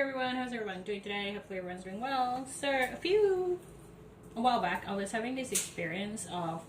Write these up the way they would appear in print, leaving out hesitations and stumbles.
everyone, how's everyone doing today? Hopefully everyone's doing well. So a while back I was having this experience of,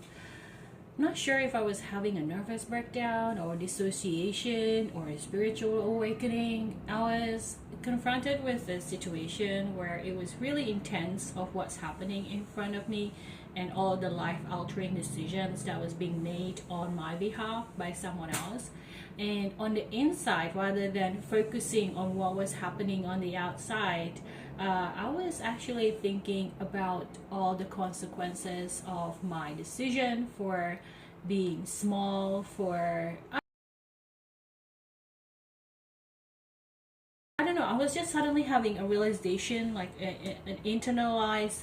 I'm not sure if I was having a nervous breakdown or dissociation or a spiritual awakening. I was confronted with a situation where it was really intense of what's happening in front of me and all the life altering decisions that was being made on my behalf by someone else. And on the inside, rather than focusing on what was happening on the outside, I was actually thinking about all the consequences of my decision for being small, for I don't know, I was just suddenly having a realization, like an internalized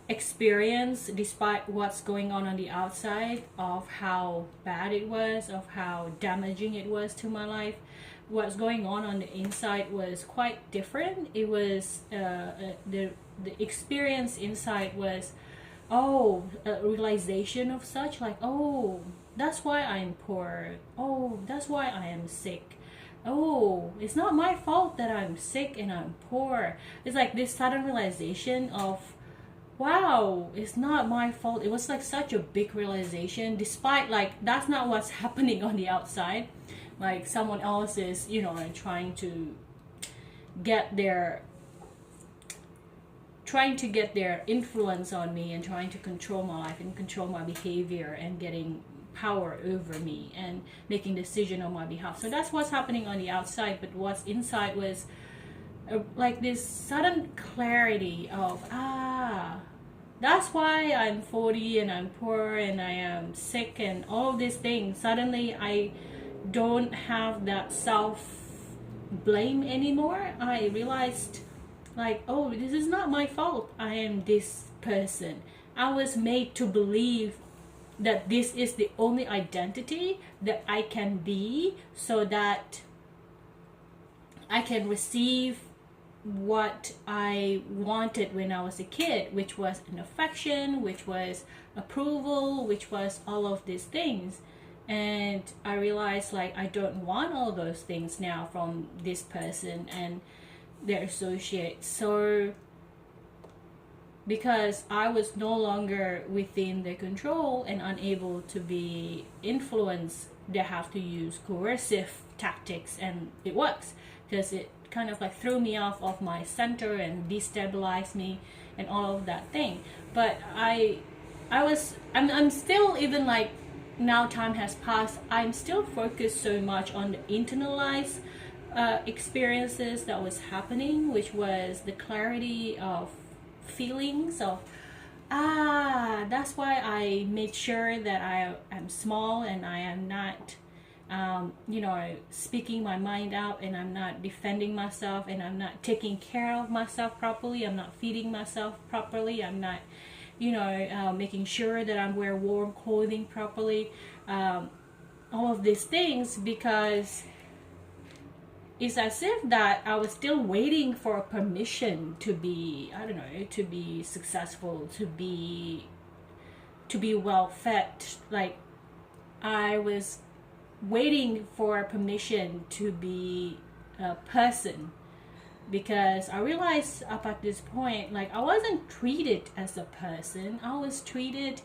experience despite what's going on the outside, of how bad it was, of how damaging it was to my life. What's going on the inside was quite different. It was the experience inside was a realization of such, like, oh, that's why I'm poor, oh, that's why I am sick, oh, it's not my fault that I'm sick and I'm poor. It's like this sudden realization of, wow, it's not my fault. It was like such a big realization, despite like that's not what's happening on the outside. Like someone else is, trying to get their influence on me and trying to control my life and control my behavior and getting power over me and making decision on my behalf. So that's what's happening on the outside, but what's inside was like this sudden clarity of, that's why I'm 40 and I'm poor and I am sick and all of these things. Suddenly I don't have that self blame anymore. I realized, like, oh, this is not my fault. I am this person. I was made to believe that this is the only identity that I can be, so that I can receive what I wanted when I was a kid, which was an affection, which was approval, which was all of these things. And I realized, like, I don't want all those things now from this person and their associates. So because I was no longer within their control and unable to be influenced, they have to use coercive tactics, and it works because it kind of like threw me off of my center and destabilized me and all of that thing. But I'm still, even like now time has passed, I'm still focused so much on the internalized experiences that was happening, which was the clarity of feelings of, that's why I made sure that I am small and I am not speaking my mind out, and I'm not defending myself, and I'm not taking care of myself properly, I'm not feeding myself properly, I'm not making sure that I'm wearing warm clothing properly, all of these things, because it's as if that I was still waiting for permission to be, I don't know, to be successful, to be well fed. Like I was waiting for permission to be a person, because I realized up at this point, like, I wasn't treated as a person, I was treated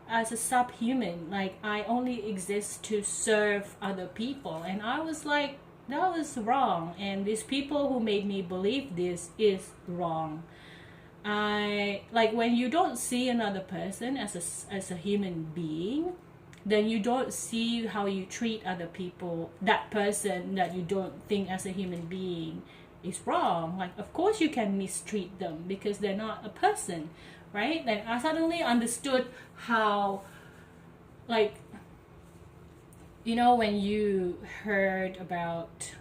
as a subhuman. Like I only exist to serve other people, and I was like, that was wrong, and these people who made me believe this is wrong. I like, when you don't see another person as a human being, then you don't see how you treat other people. That person that you don't think as a human being is wrong. Like, of course you can mistreat them because they're not a person, right? Like I suddenly understood how, like, when you heard about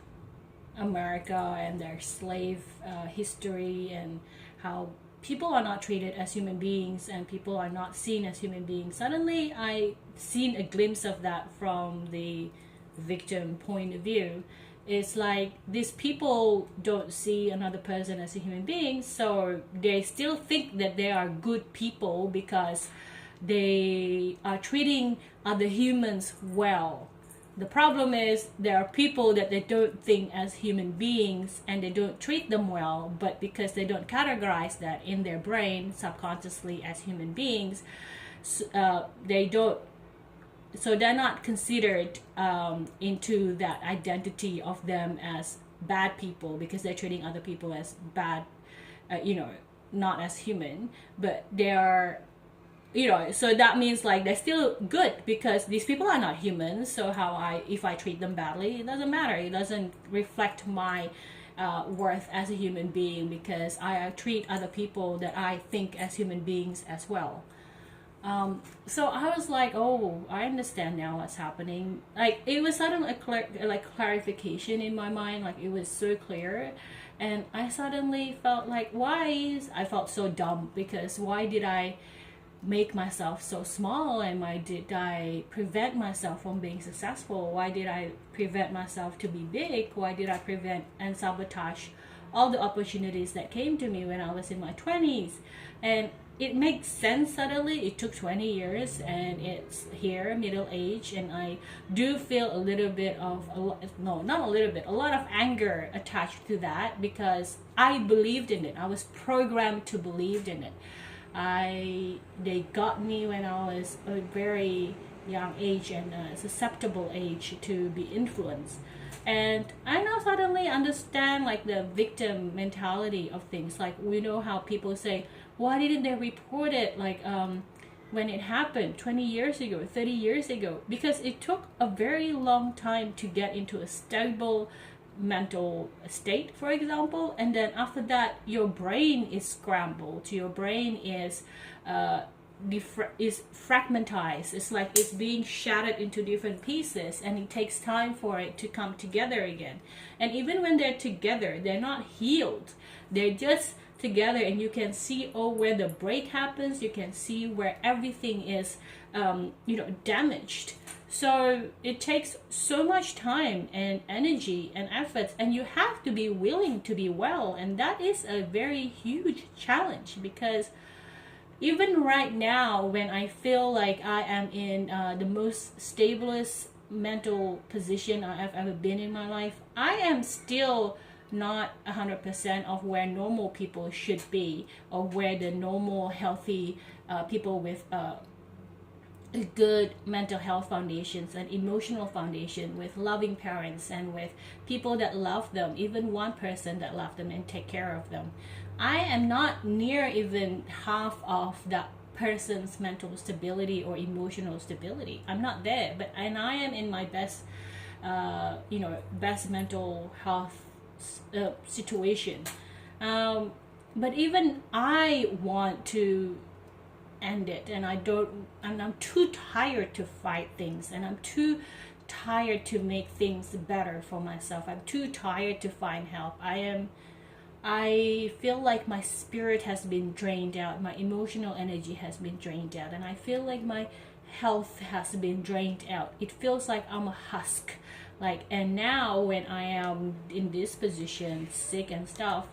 America and their slave history, and how people are not treated as human beings and people are not seen as human beings, suddenly I seen a glimpse of that from the victim point of view. It's like these people don't see another person as a human being, so they still think that they are good people because they are treating other humans well, the problem is there are people that they don't think as human beings and they don't treat them well, but because they don't categorize that in their brain subconsciously as human beings, they don't, so they're not considered into that identity of them as bad people because they're treating other people as bad, not as human, but they are, so that means like they're still good because these people are not humans. So if I treat them badly, it doesn't matter. It doesn't reflect my worth as a human being because I treat other people that I think as human beings as well. So I was like, oh, I understand now what's happening. Like it was suddenly clarification in my mind. Like it was so clear, and I suddenly felt like, I felt so dumb because why did I make myself so small, and why did I prevent myself from being successful? Why did I prevent myself to be big? Why did I prevent and sabotage all the opportunities that came to me when I was in my 20s? And it makes sense suddenly. It took 20 years and it's here, middle age, and I do feel a little bit of, not a little bit, a lot of anger attached to that because I believed in it. I was programmed to believe in it. They got me when I was a very young age and a susceptible age to be influenced, and I now suddenly understand like the victim mentality of things. Like we know how people say, why didn't they report it like when it happened 20 years ago, 30 years ago? Because it took a very long time to get into a stable mental state, for example, and then after that your brain is scrambled, your brain is fragmentized. It's like it's being shattered into different pieces, and it takes time for it to come together again. And even when they're together, they're not healed, they're just together, and you can see where the break happens, you can see where everything is damaged. So it takes so much time and energy and efforts, and you have to be willing to be well, and that is a very huge challenge. Because even right now, when I feel like I am in the most stablest mental position I have ever been in my life, I am still not 100% of where normal people should be, or where the normal healthy people with good mental health foundations and emotional foundation, with loving parents and with people that love them, even one person that love them and take care of them. I am not near even half of that person's mental stability or emotional stability. I'm not there, and I am in my best best mental health situation, but even I want to end it, and I'm too tired to fight things, and I'm too tired to make things better for myself. I'm too tired to find help. I feel like my spirit has been drained out, my emotional energy has been drained out, and I feel like my health has been drained out. It feels like I'm a husk. And now when I am in this position, sick and stuff,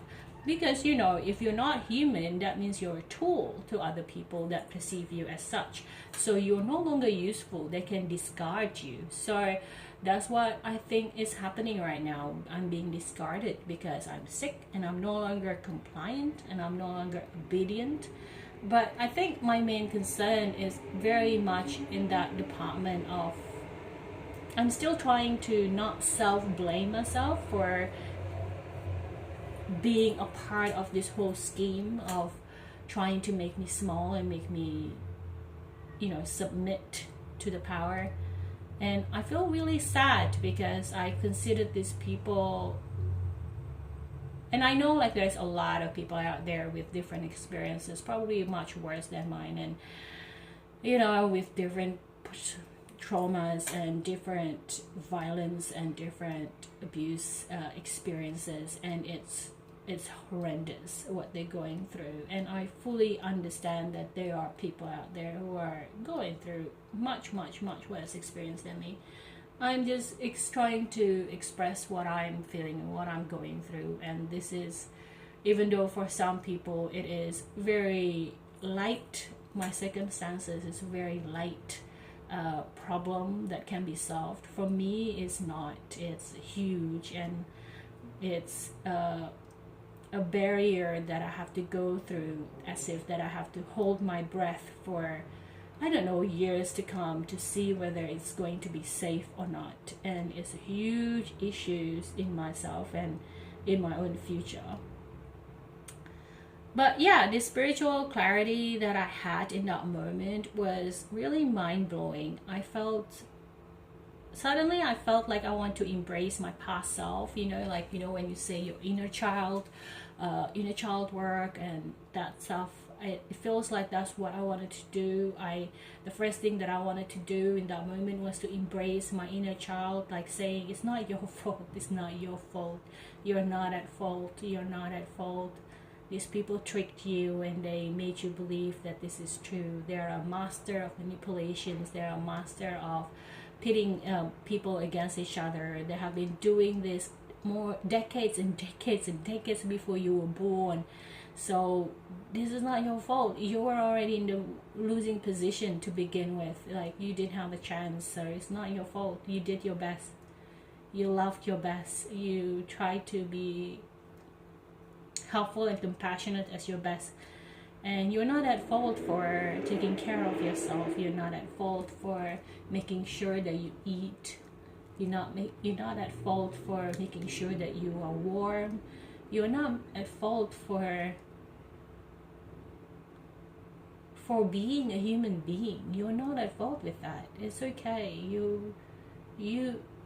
because if you're not human, that means you're a tool to other people that perceive you as such. So you're no longer useful. They can discard you. So that's what I think is happening right now. I'm being discarded because I'm sick, and I'm no longer compliant, and I'm no longer obedient. But I think my main concern is very much in that department of, I'm still trying to not self-blame myself for being a part of this whole scheme of trying to make me small and make me, submit to the power. And I feel really sad because I considered these people, and I know there's a lot of people out there with different experiences, probably much worse than mine, and with different traumas and different violence and different abuse experiences, and it's horrendous what they're going through. And I fully understand that there are people out there who are going through much worse experience than me. I'm just trying to express what I'm feeling and what I'm going through, and this is, even though for some people it is very light, my circumstances is very light problem that can be solved. For me, it's not. It's huge, and it's a barrier that I have to go through, as if that I have to hold my breath for, I don't know, years to come to see whether it's going to be safe or not. And it's huge issues in myself and in my own future. But yeah, the spiritual clarity that I had in that moment was really mind-blowing. Suddenly I felt like I want to embrace my past self, like, when you say your inner child work and that stuff. It feels like that's what I wanted to do. The first thing that I wanted to do in that moment was to embrace my inner child, like saying, it's not your fault, it's not your fault, you're not at fault, you're not at fault. These people tricked you and they made you believe that this is true. They're a master of manipulations. They're a master of pitting people against each other. They have been doing this more decades and decades and decades before you were born. So this is not your fault. You were already in the losing position to begin with. Like, you didn't have a chance, so it's not your fault. You did your best. You loved your best. You tried to be helpful and compassionate as your best, and you're not at fault for taking care of yourself. You're not at fault for making sure that you eat. You're not at fault for making sure that you are warm. You're not at fault for being a human being. You're not at fault with that. It's okay. You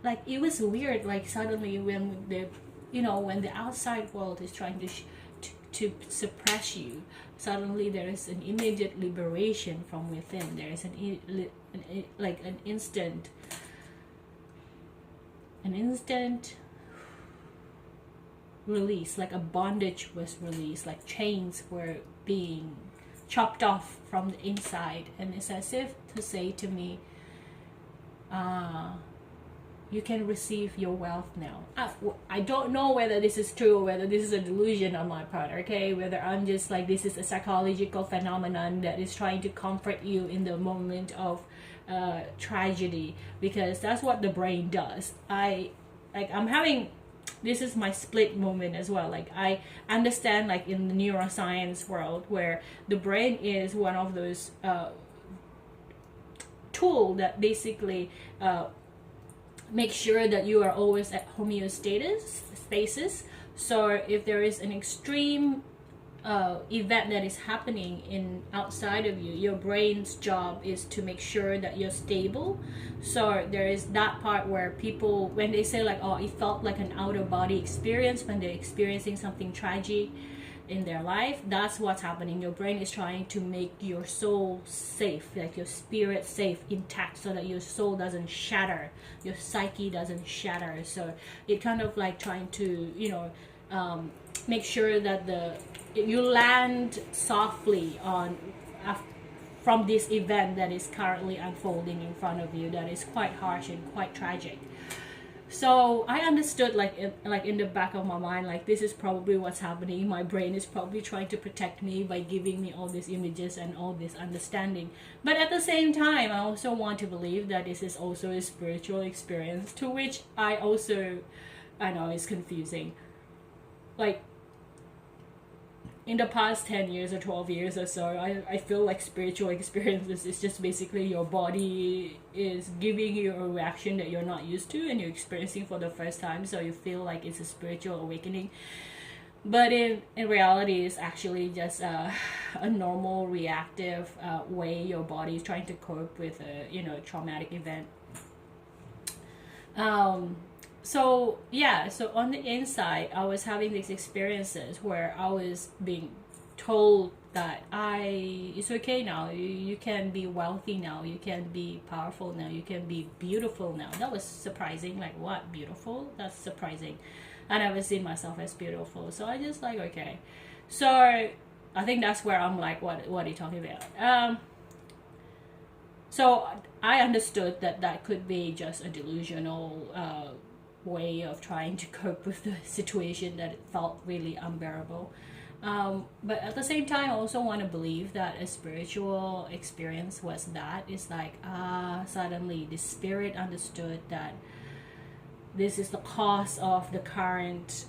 like, it was weird, like, suddenly when the outside world is trying to suppress you, suddenly there is an immediate liberation from within. There is an instant release, like a bondage was released, like chains were being chopped off from the inside. And it's as if to say to me, you can receive your wealth now. I don't know whether this is true or whether this is a delusion on my part, okay? Whether I'm just like, this is a psychological phenomenon that is trying to comfort you in the moment of tragedy, because that's what the brain does. This is my split moment as well. Like, I understand, like, in the neuroscience world, where the brain is one of those tool that basically make sure that you are always at homeostasis. So if there is an extreme event that is happening in outside of you, your brain's job is to make sure that you're stable. So there is that part where people, when they say like, oh, it felt like an out of body experience when they're experiencing something tragic in their life, that's what's happening. Your brain is trying to make your soul safe, like your spirit safe, intact, so that your soul doesn't shatter, your psyche doesn't shatter. So it kind of like trying to make sure that you land softly on from this event that is currently unfolding in front of you, that is quite harsh and quite tragic. So I understood, like in the back of my mind, like, this is probably what's happening. My brain is probably trying to protect me by giving me all these images and all this understanding. But at the same time, I also want to believe that this is also a spiritual experience, to which I know it's confusing. Like, in the past 10 years or 12 years or so, I feel like spiritual experiences is just basically your body is giving you a reaction that you're not used to and you're experiencing for the first time, so you feel like it's a spiritual awakening. But in reality, it's actually just a normal reactive way your body is trying to cope with a traumatic event. So on the inside, I was having these experiences where I was being told that it's okay now, you can be wealthy now, you can be powerful now, you can be beautiful now. That was surprising. Like, what, beautiful? That's surprising. I never seen myself as beautiful, so I just like, okay. So I think that's where I'm like, what are you talking about? So I understood that could be just a delusional way of trying to cope with the situation, that it felt really unbearable. But at the same time, I also want to believe that a spiritual experience was that. It's like, suddenly the spirit understood that this is the cause of the current,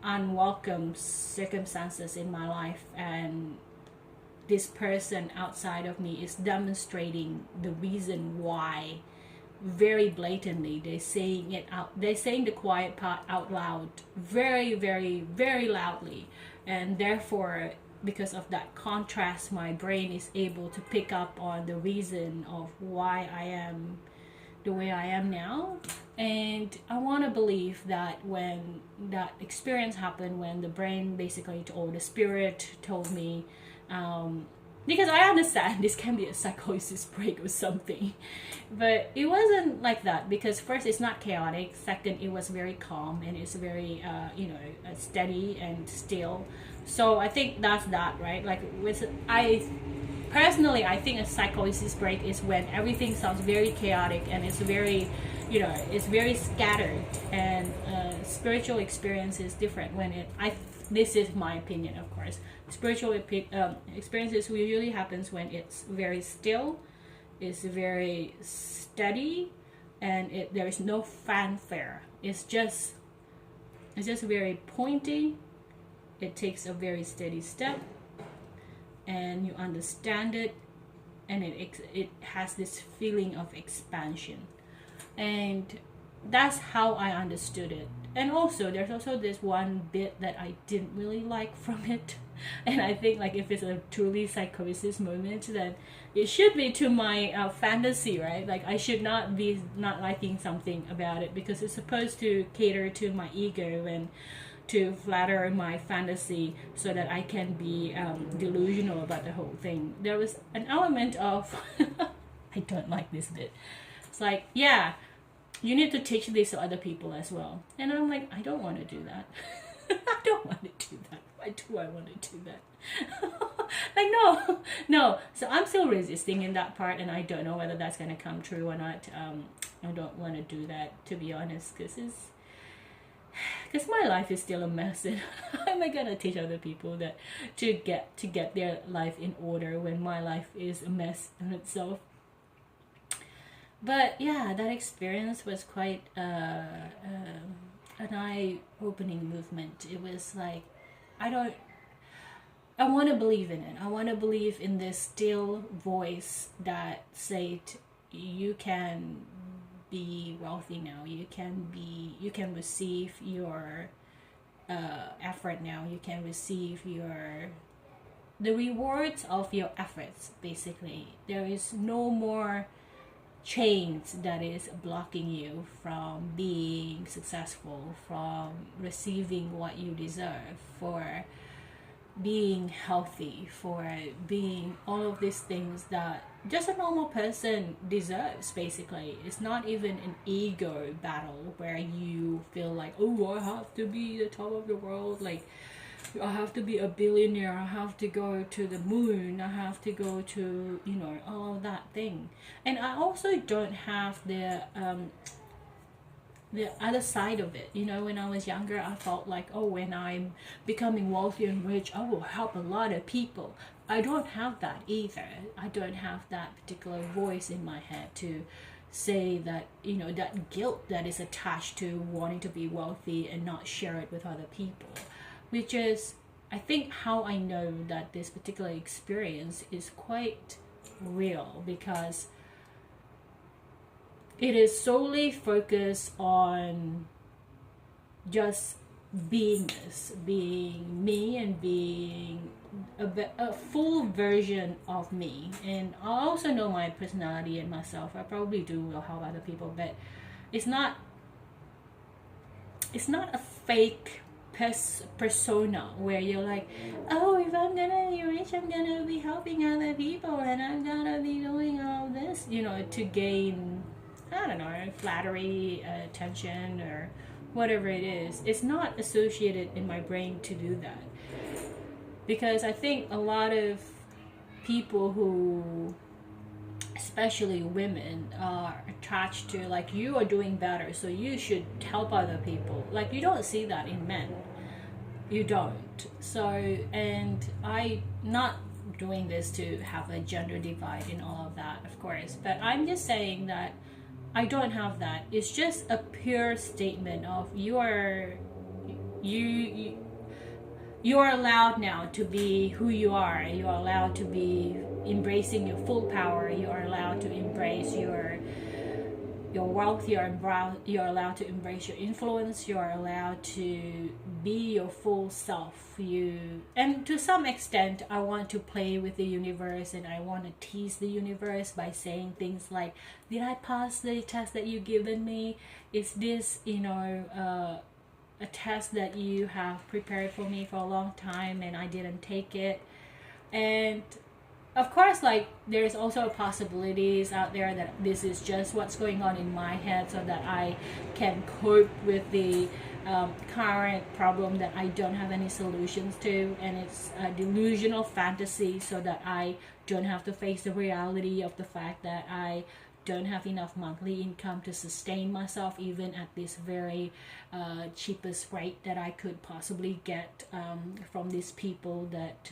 unwelcome circumstances in my life, and this person outside of me is demonstrating the reason why very blatantly. They're saying the quiet part out loud, very, very, very loudly. And therefore, because of that contrast, my brain is able to pick up on the reason of why I am the way I am now. And I want to believe that when that experience happened, when the brain basically told, the spirit told me, because I understand this can be a psychosis break or something, but it wasn't like that. Because first, it's not chaotic. Second, it was very calm, and it's very steady and still. So I think that's that, right? Like, I think a psychosis break is when everything sounds very chaotic and it's very, it's very scattered. And spiritual experience is different when this is my opinion, of course. Spiritual experiences usually happens when it's very still, it's very steady, and there is no fanfare. It's just very pointy. It takes a very steady step, and you understand it, and it has this feeling of expansion. And that's how I understood it. And also, there's also this one bit that I didn't really like from it. And I think, like, if it's a truly psychosis moment, then it should be to my fantasy, right? Like, I should not be not liking something about it, because it's supposed to cater to my ego and to flatter my fantasy so that I can be delusional about the whole thing. There was an element of I don't like this bit. It's like, yeah, you need to teach this to other people as well. And I'm like, I don't want to do that. I don't want to do that. Why do I want to do that? Like, no. So I'm still resisting in that part, and I don't know whether that's going to come true or not. I don't want to do that, to be honest, because my life is still a mess, and how am I gonna teach other people that to get their life in order when my life is a mess in itself? But yeah, that experience was quite an eye-opening movement. It was like, I want to believe in it. I want to believe in this still voice that said, you can be wealthy now. You can receive your effort now. You can receive the rewards of your efforts. Basically, there is no more chains that is blocking you from being successful, from receiving what you deserve, for being healthy, for being all of these things that just a normal person deserves. Basically, it's not even an ego battle where you feel like, oh, I have to be the top of the world, like I have to be a billionaire, I have to go to the moon, I have to go to, all of that thing. And I also don't have the other side of it. When I was younger, I felt like, oh, when I'm becoming wealthy and rich, I will help a lot of people. I don't have that either. I don't have that particular voice in my head to say that, that guilt that is attached to wanting to be wealthy and not share it with other people, which is, I think, how I know that this particular experience is quite real, because it is solely focused on just beingness, being me, and being a full version of me. And I also know my personality and myself. I probably will help other people, but it's not a fake persona where you're like, oh, if I'm gonna be rich, I'm gonna be helping other people, and I'm gonna be doing all this, to gain, I don't know, flattery, attention, or whatever it is. It's not associated in my brain to do that, because I think a lot of people who, especially women, are attached to, like, you are doing better, so you should help other people. Like, you don't see that in men. you don't. So, and I not doing this to have a gender divide and all of that, of course, but I'm just saying that I don't have that. It's just a pure statement of you you are allowed now to be who you are. You are allowed to be embracing your full power. You are allowed to embrace your wealth. You're allowed to embrace your influence. You're allowed to be your full self. And to some extent, I want to play with the universe, and I want to tease the universe by saying things like, did I pass the test that you given me? Is this, a test that you have prepared for me for a long time and I didn't take it? And of course, like, there's also possibilities out there that this is just what's going on in my head so that I can cope with the current problem that I don't have any solutions to, and it's a delusional fantasy so that I don't have to face the reality of the fact that I don't have enough monthly income to sustain myself, even at this very cheapest rate that I could possibly get from these people that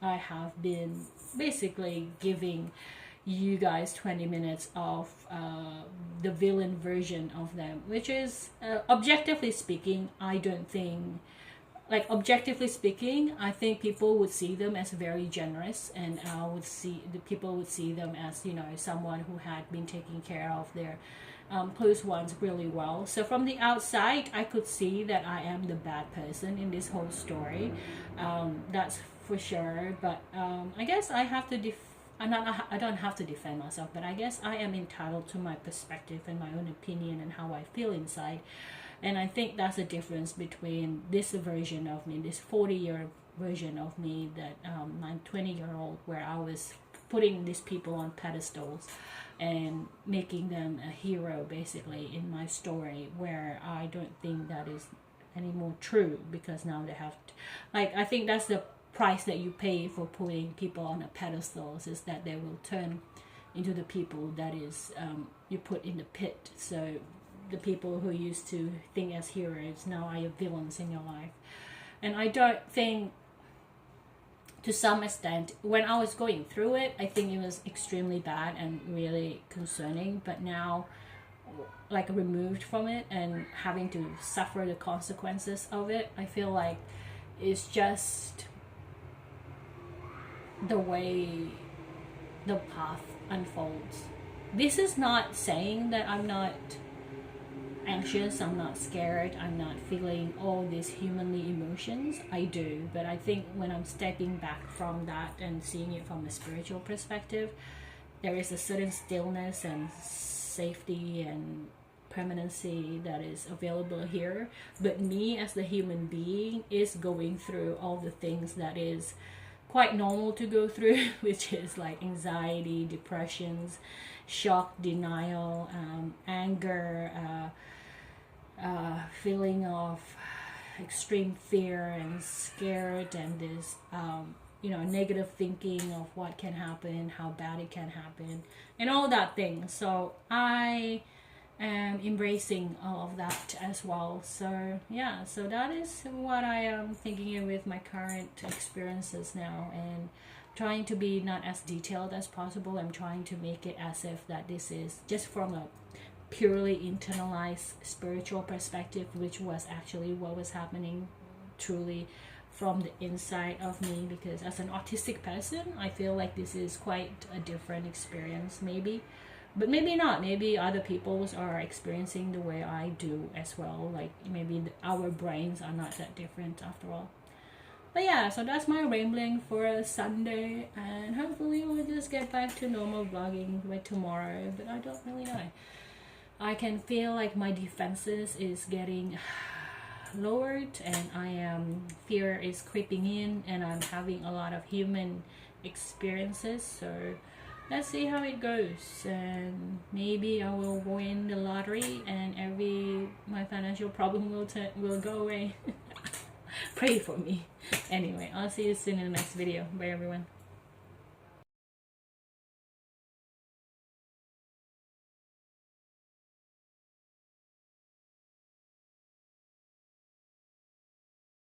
I have been basically giving you guys 20 minutes of the villain version of them, which is objectively speaking, I don't think, like, objectively speaking, I think people would see them as very generous, and people would see them as, someone who had been taking care of their close ones really well. So from the outside, I could see that I am the bad person in this whole story. That's for sure. But I guess I have to I don't have to defend myself, but I guess I am entitled to my perspective and my own opinion and how I feel inside. And I think that's the difference between this version of me, this 40-year version of me, that my 20-year-old, where I was putting these people on pedestals and making them a hero basically in my story, where I don't think that is anymore true, because now they have I think that's the price that you pay for putting people on a pedestal, is that they will turn into the people that is you put in the pit. So the people who used to think as heroes now are your villains in your life. And I don't think, to some extent, when I was going through it, I think it was extremely bad and really concerning. But now, like, removed from it and having to suffer the consequences of it, I feel like it's just the way the path unfolds. This is not saying that I'm not anxious, I'm not scared, I'm not feeling all these humanly emotions. I do, but I think when I'm stepping back from that and seeing it from a spiritual perspective, there is a certain stillness and safety and permanency that is available here. But me as the human being is going through all the things that is quite normal to go through, which is like anxiety, depressions, shock, denial, anger, feeling of extreme fear and scared, and this negative thinking of what can happen, how bad it can happen, and all that thing. So I am embracing all of that as well. So yeah, so that is what I am thinking with my current experiences now, and trying to be not as detailed as possible. I'm trying to make it as if that this is just from a purely internalized spiritual perspective, which was actually what was happening truly from the inside of me. Because as an autistic person, I feel like this is quite a different experience, maybe, but maybe not. Maybe other people are experiencing the way I do as well. Like, maybe our brains are not that different after all. But yeah, so that's my rambling for a Sunday, and hopefully we'll just get back to normal vlogging by tomorrow, but I don't really know. I can feel like my defenses is getting lowered, and fear is creeping in, and I'm having a lot of human experiences. So let's see how it goes, and maybe I will win the lottery and my financial problem will go away. Pray for me. Anyway, I'll see you soon in the next video. Bye everyone.